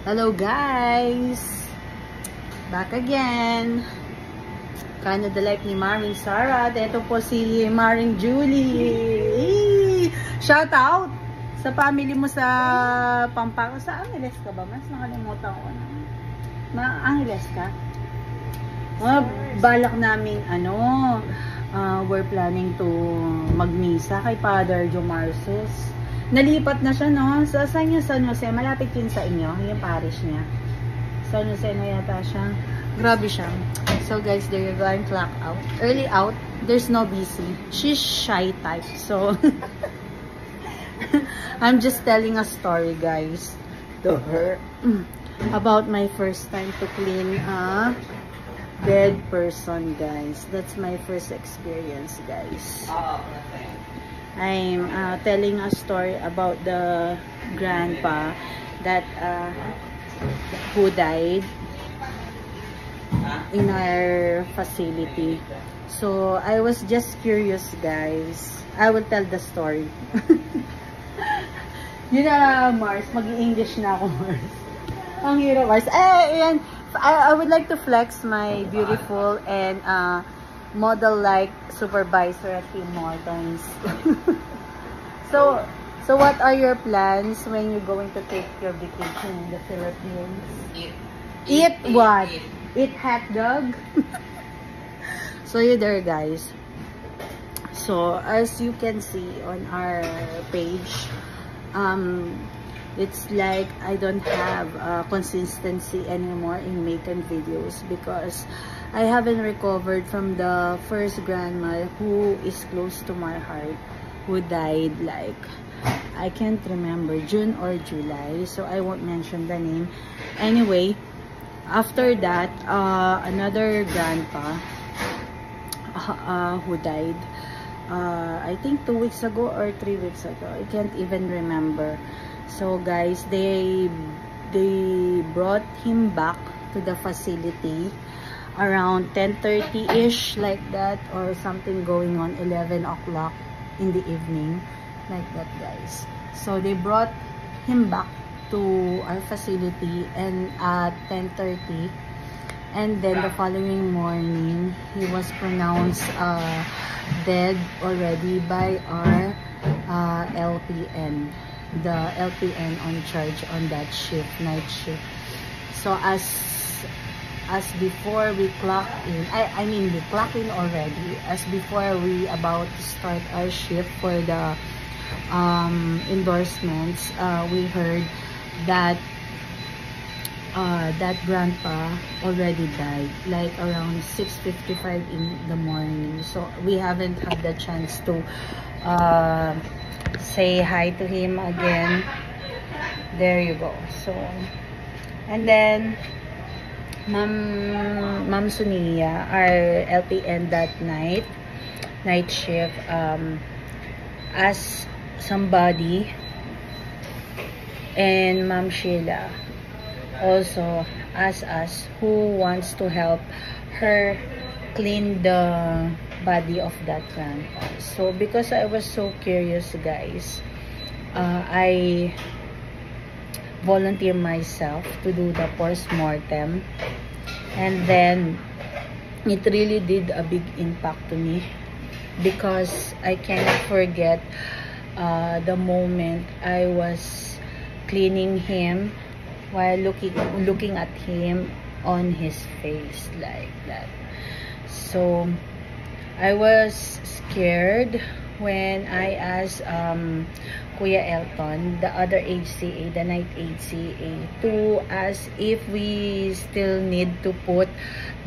Hello guys! Back again. Canada Life ni Maring Sara. At ito po si Maring Julie. Shout out sa family mo sa Pampanga. Sa Angeles ka ba? Mas nakalimutan ko na. Angeles ka? Balak namin we're planning to magmisa kay Father Jomarsus. Nalipat na siya, no? So, saan yung San Jose? Malapit yun sa inyo, yung parish niya. San Jose na yata siya. Grabe siya. So, guys, they're going clock out. Early out. There's no busy. She's shy type. So, I'm just telling a story, guys, to her about my first time to clean a dead person, guys. That's my first experience, guys. I'm telling a story about the grandpa that who died in our facility. So I was just curious, guys. I will tell the story. Yun na, Mars. Mag-i-English na ako, Mars. Ang hirap, Mars. Ayan. I would like to flex my beautiful and model-like supervisor at Tim Hortons. So what are your plans when you're going to take your vacation in the Philippines? Eat what? Eat hot dog? So you're there, guys. So as you can see on our page, it's like I don't have consistency anymore in making videos because I haven't recovered from the first grandma who is close to my heart, who died like, I can't remember, June or July, so I won't mention the name. Anyway, after that, another grandpa who died, I think 2 weeks ago or 3 weeks ago, I can't even remember. So guys, they brought him back to the facility around 10:30-ish, like that, or something going on 11 o'clock in the evening, like that, guys. So they brought him back to our facility and at 10:30, and then the following morning he was pronounced dead already by our LPN, the LPN on charge on that shift, night shift. So as before we clock in, I mean we clock in already, as before we about to start our shift for the endorsements, we heard that that grandpa already died like around 6:55 in the morning. So we haven't had the chance to say hi to him again. There you go. So, and then Ma'am Sunia, our LPN that night shift, asked somebody, and Ma'am Sheila also asked us who wants to help her clean the body of that grandpa. So because I was so curious, guys, I volunteer myself to do the post-mortem, and then it really did a big impact to me because I cannot forget the moment I was cleaning him while looking at him on his face like that. So I was scared when I asked Kuya Elton, the other HCA, the night HCA, to ask if we still need to put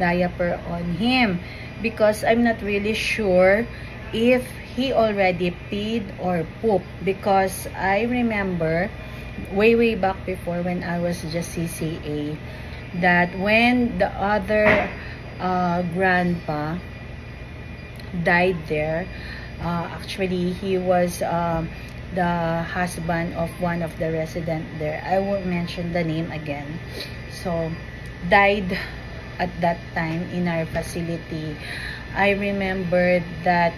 diaper on him because I'm not really sure if he already peed or pooped, because I remember way back before when I was just CCA that when the other grandpa died there, actually he was the husband of one of the resident there, I won't mention the name again, so died at that time in our facility. I remember that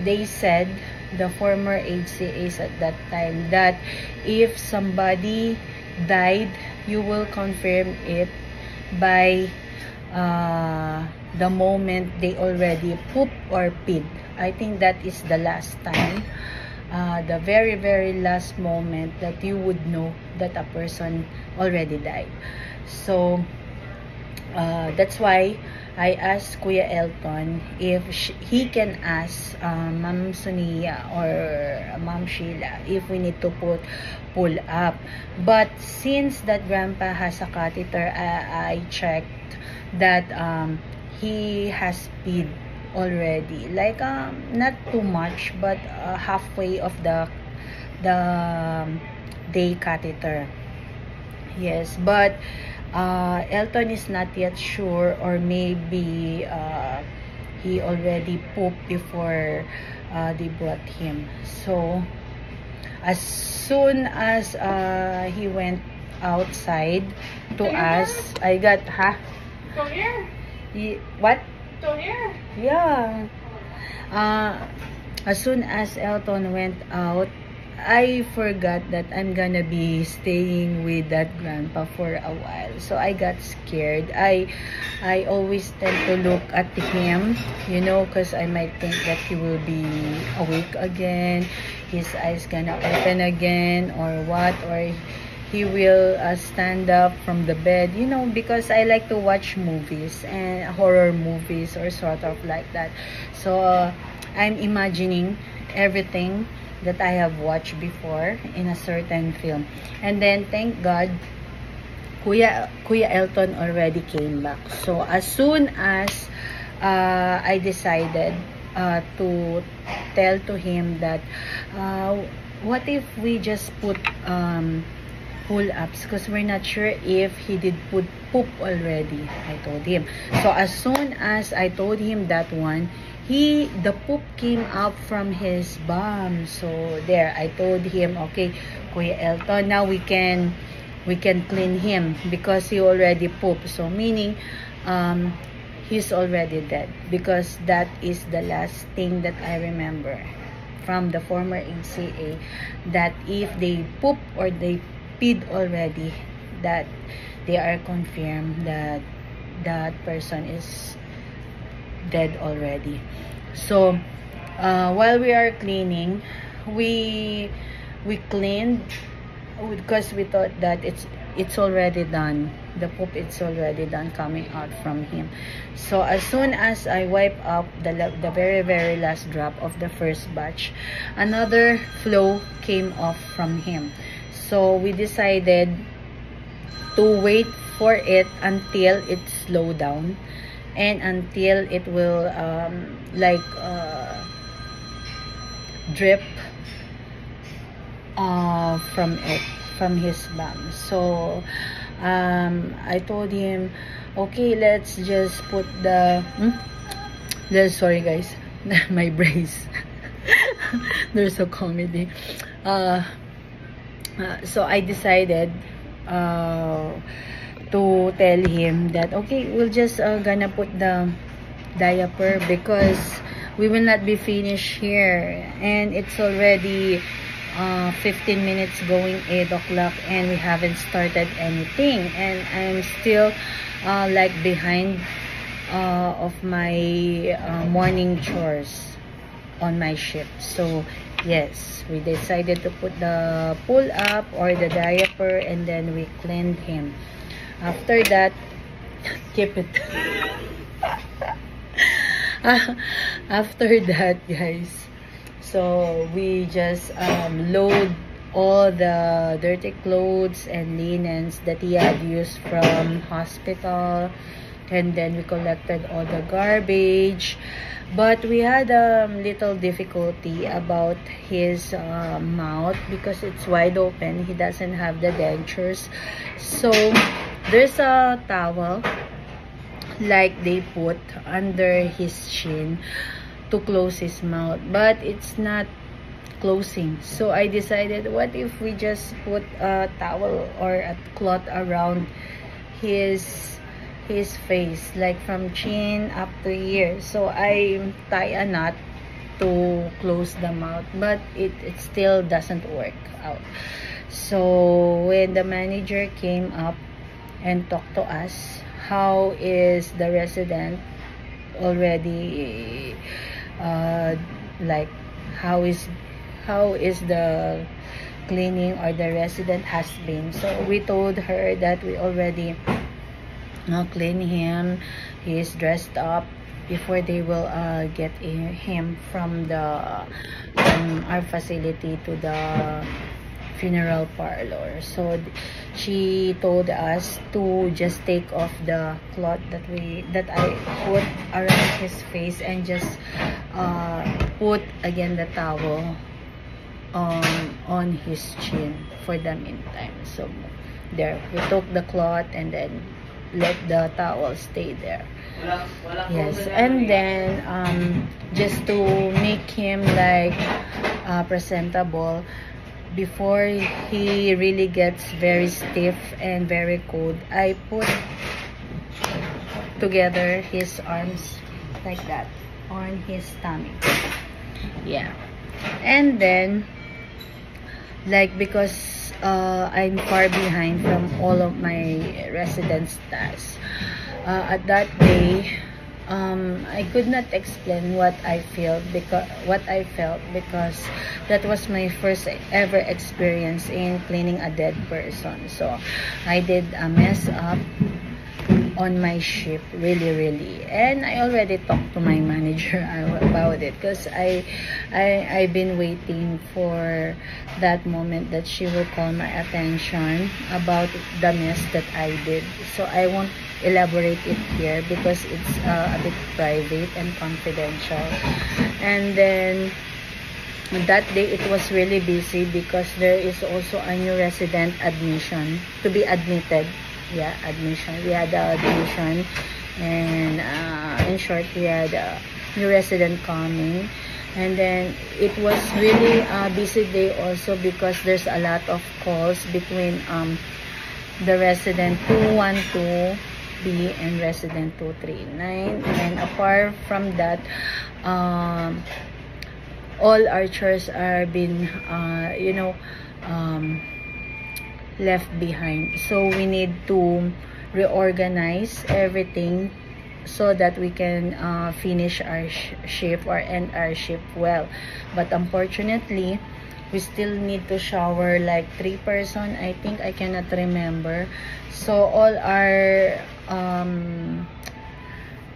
they said, the former HCAs at that time, that if somebody died, you will confirm it by the moment they already poop or peed. I think that is the last time, the very last moment that you would know that a person already died. So that's why I asked Kuya Elton if he can ask Ma'am Sonia or Ma'am Sheila if we need to pull up. But since that grandpa has a catheter, I checked that he has peed already, like not too much, but halfway of the day catheter. Yes, but Elton is not yet sure, or maybe he already pooped before they brought him. So as soon as he went outside to us, I got Go here. What? Go here. Yeah. As soon as Elton went out, I forgot that I'm gonna be staying with that grandpa for a while. So I got scared. I always tend to look at him, you know, because I might think that he will be awake again, his eyes gonna open again, or what, or he will stand up from the bed, you know, because I like to watch movies and horror movies or sort of like that. So I'm imagining everything that I have watched before in a certain film. And then thank God Kuya Elton already came back. So as soon as I decided to tell to him that what if we just put pull-ups, because we're not sure if he did put poop already, I told him. So as soon as I told him that one, the poop came up from his bum. So there, I told him, okay, Kuya Elton, now we can clean him because he already pooped. So meaning he's already dead, because that is the last thing that I remember from the former HCA, that if they poop or they peed already, that they are confirmed that that person is dead already. So while we are cleaning, we cleaned because we thought that it's already done, the poop it's already done coming out from him. So as soon as I wipe up the very last drop of the first batch, another flow came off from him. So we decided to wait for it until it slowed down and until it will drip from his bum. So I told him, okay, let's just put the sorry guys, my brace. There's a comedy. So I decided to tell him that okay, we'll just gonna put the diaper because we will not be finished here, and it's already 15 minutes going 8 o'clock and we haven't started anything, and I'm still like behind of my morning chores on my shift. So yes, we decided to put the pull up or the diaper, and then we cleaned him. After that, keep it. After that, guys, so we just load all the dirty clothes and linens that he had used from hospital, and then we collected all the garbage. But we had a little difficulty about his mouth because it's wide open. He doesn't have the dentures. So there's a towel like they put under his chin to close his mouth, but it's not closing. So I decided, what if we just put a towel or a cloth around his face, like from chin up to ear. So I tie a knot to close the mouth, but it still doesn't work out. So when the manager came up and talked to us, how is the resident already, like how is the cleaning or the resident has been. So we told her that we already clean him. He is dressed up before they will get him from our facility to the funeral parlor. So she told us to just take off the cloth that I put around his face and just put again the towel on his chin for the meantime. So there, we took the cloth and then let the towel stay there. Yes, and then just to make him like presentable, before he really gets very stiff and very cold, I put together his arms like that on his tummy. Yeah, and then like because I'm far behind from all of my residents' tasks, at that day I could not explain what I felt because that was my first ever experience in cleaning a dead person. So I did a mess up on my shift, really, and I already talked to my manager about it because I've been waiting for that moment that she will call my attention about the mess that I did. So I won't elaborate it here because it's a bit private and confidential. And then that day it was really busy because there is also a new resident admission to be admitted. Yeah, admission. We had the admission, and in short, we had a new resident coming. And then it was really a busy day also because there's a lot of calls between the resident 212B and resident 239. And apart from that, all our chairs are being left behind. So we need to reorganize everything so that we can finish our shift or end our shift well. But unfortunately, we still need to shower like 3 person. I think I cannot remember. So all our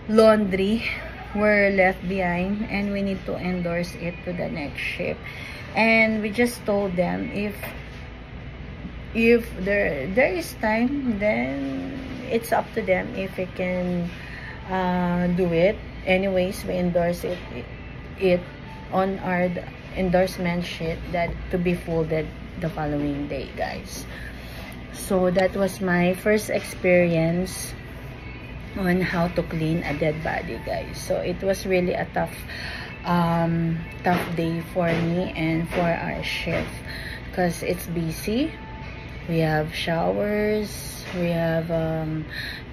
laundry were left behind and we need to endorse it to the next shift. And we just told them if there is time, then it's up to them if we can do it. Anyways, we endorse it on our endorsement sheet that to be folded the following day, guys. So that was my first experience on how to clean a dead body, guys. So it was really a tough day for me and for our shift because it's busy. We have showers, we have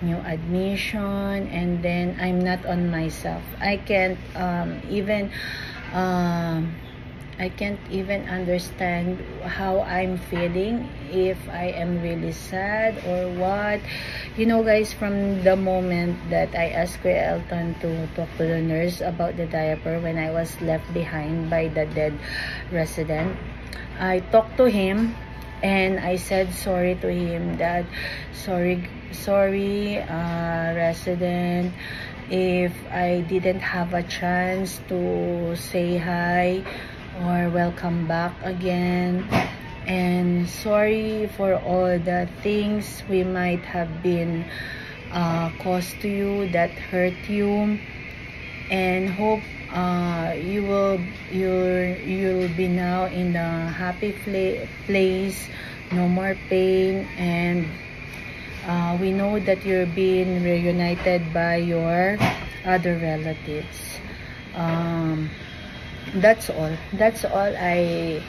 new admission, and then I'm not on myself. I can't even understand how I'm feeling, if I am really sad or what. You know, guys, from the moment that I asked Kuya Elton to talk to the nurse about the diaper when I was left behind by the dead resident, I talked to him. And I said sorry to him that sorry resident, if I didn't have a chance to say hi or welcome back again, and sorry for all the things we might have been caused to you that hurt you, and hope you'll be now in a happy place, no more pain, and we know that you're being reunited by your other relatives. That's all I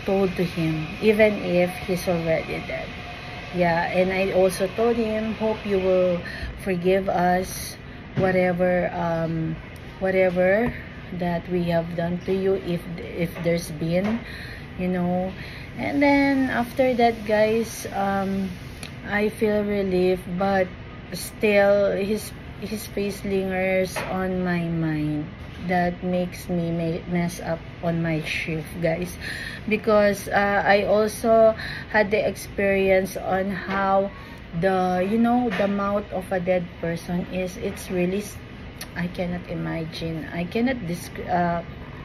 told to him, even if he's already dead. Yeah, and I also told him, hope you will forgive us whatever that we have done to you, if there's been, And then after that, guys, I feel relief, but still his face lingers on my mind. That makes me mess up on my shift, guys, because I also had the experience on how the the mouth of a dead person is. It's really, I cannot imagine, I cannot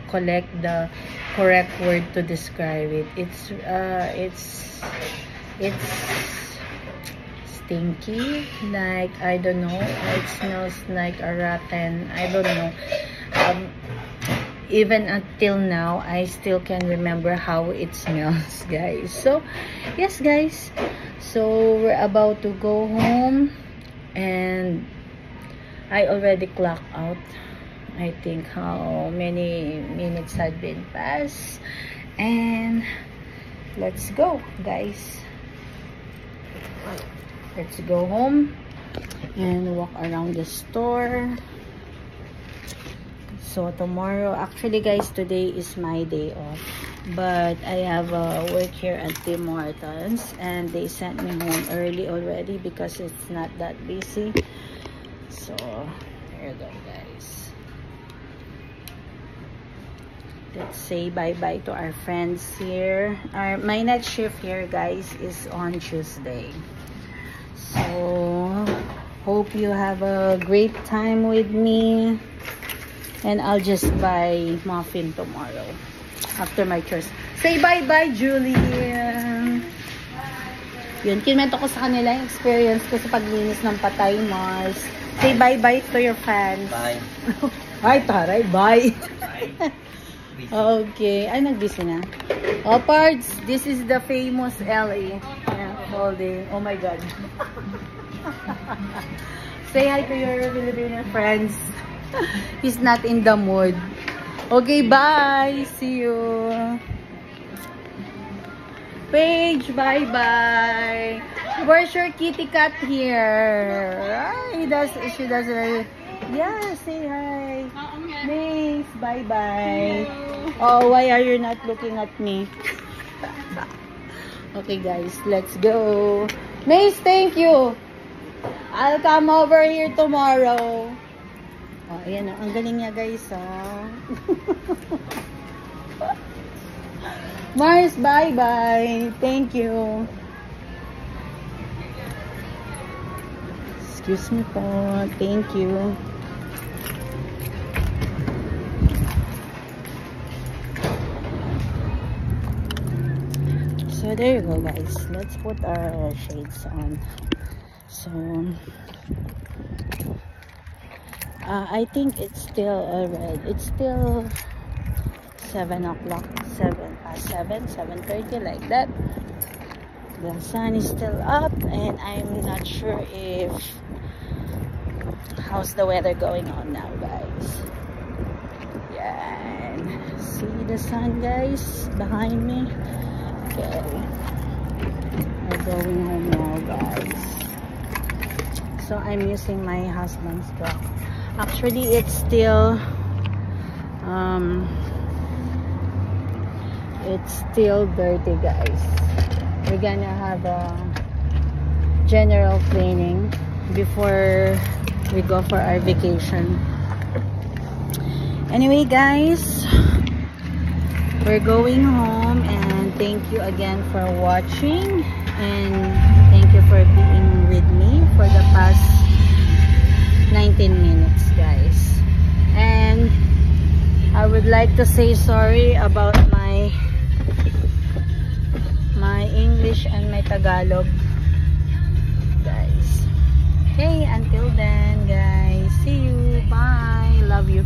collect the correct word to describe it. It's stinky, like, I don't know, it smells like a rotten, I don't know. Even until now, I still can remember how it smells, guys. So yes, guys, so we're about to go home, and I already clocked out. I think how many minutes had been passed, and let's go, guys. Let's go home and walk around the store. So tomorrow, actually, guys, today is my day off, but I have work here at Tim Hortons, and they sent me home early already because it's not that busy. So here you go, guys. Let's say bye-bye to our friends here. My next shift here, guys, is on Tuesday. So hope you have a great time with me, and I'll just buy muffin tomorrow after my church. Say bye-bye, Julie. Yun, kinmento ko sa kanila yung experience ko sa paglinis ng Patay Mars. Say bye-bye to your fans. Bye. Ay, taray, bye. Bye. Okay. Ay, nag-busy na. Oh, parts, this is the famous LA. Yeah, holding. Oh my God. Say hi to your Filipino friends. He's not in the mood. Okay, bye. See you. Paige, bye-bye. Where's your kitty cat here? She does very... Yeah, say hi. Mace, bye-bye. Oh, why are you not looking at me? Okay, guys, let's go. Mace, thank you. I'll come over here tomorrow. Oh, ayan, ang galing niya, guys, Mars, bye-bye. Thank you. Excuse me po. Thank you. So there you go, guys. Let's put our shades on. So I think it's still red. It's still 7 o'clock, 7:30, like that. The sun is still up, and I'm not sure if how's the weather going on now, guys. Yeah, see the sun, guys, behind me. Okay, we're going home now, guys. So I'm using my husband's truck. Actually, it's still dirty, guys. We're gonna have a general cleaning before we go for our vacation. Anyway, guys, we're going home, and thank you again for watching, and thank you for being with me for the past 19 minutes, guys. And I would like to say sorry about my English and my Tagalog, guys. Okay, until then, guys, see you, bye, love you.